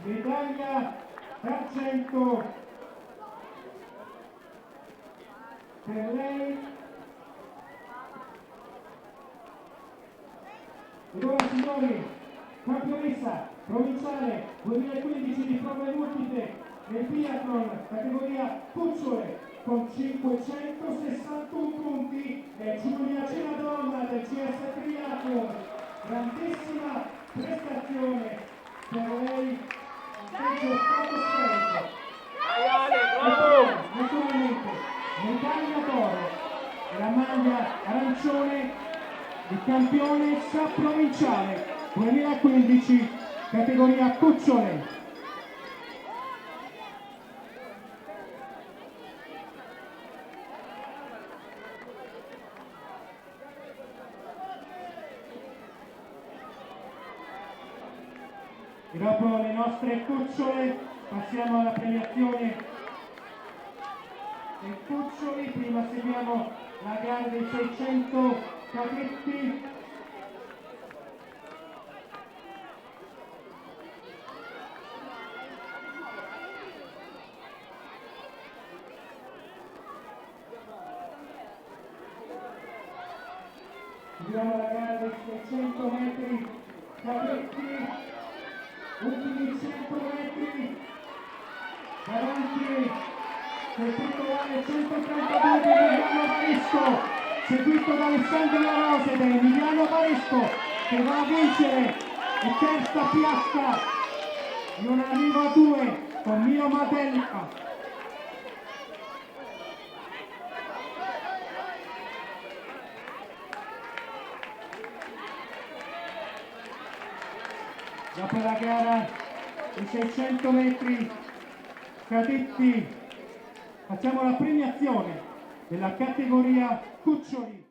medaglia d'argento per lei. Ed ora signori, campionessa provinciale 2015 di prove multiple nel biathlon categoria cucciole con 561 punti è Giulia Cenadonna del CS Triathlon. Grandissima prestazione per lei, peggio stratosferico. Naturalmente medaglia d'oro e la maglia arancione di campionessa provinciale 2015 categoria cucciole. E dopo le nostre cucciole passiamo alla premiazione dei cuccioli. Prima seguiamo la gara dei 600 cadetti. Seguiamo la gara dei 600 metri cadetti. Ultimi 100 metri davanti seguito alle 132 di Emiliano Baresco, seguito da Alessandro La Rose ed Emiliano Baresco che va a vincere la terza piazza in un arrivo a 2 con Mio Madella. Dopo la gara di 600 metri cadetti facciamo la premiazione della categoria cuccioli.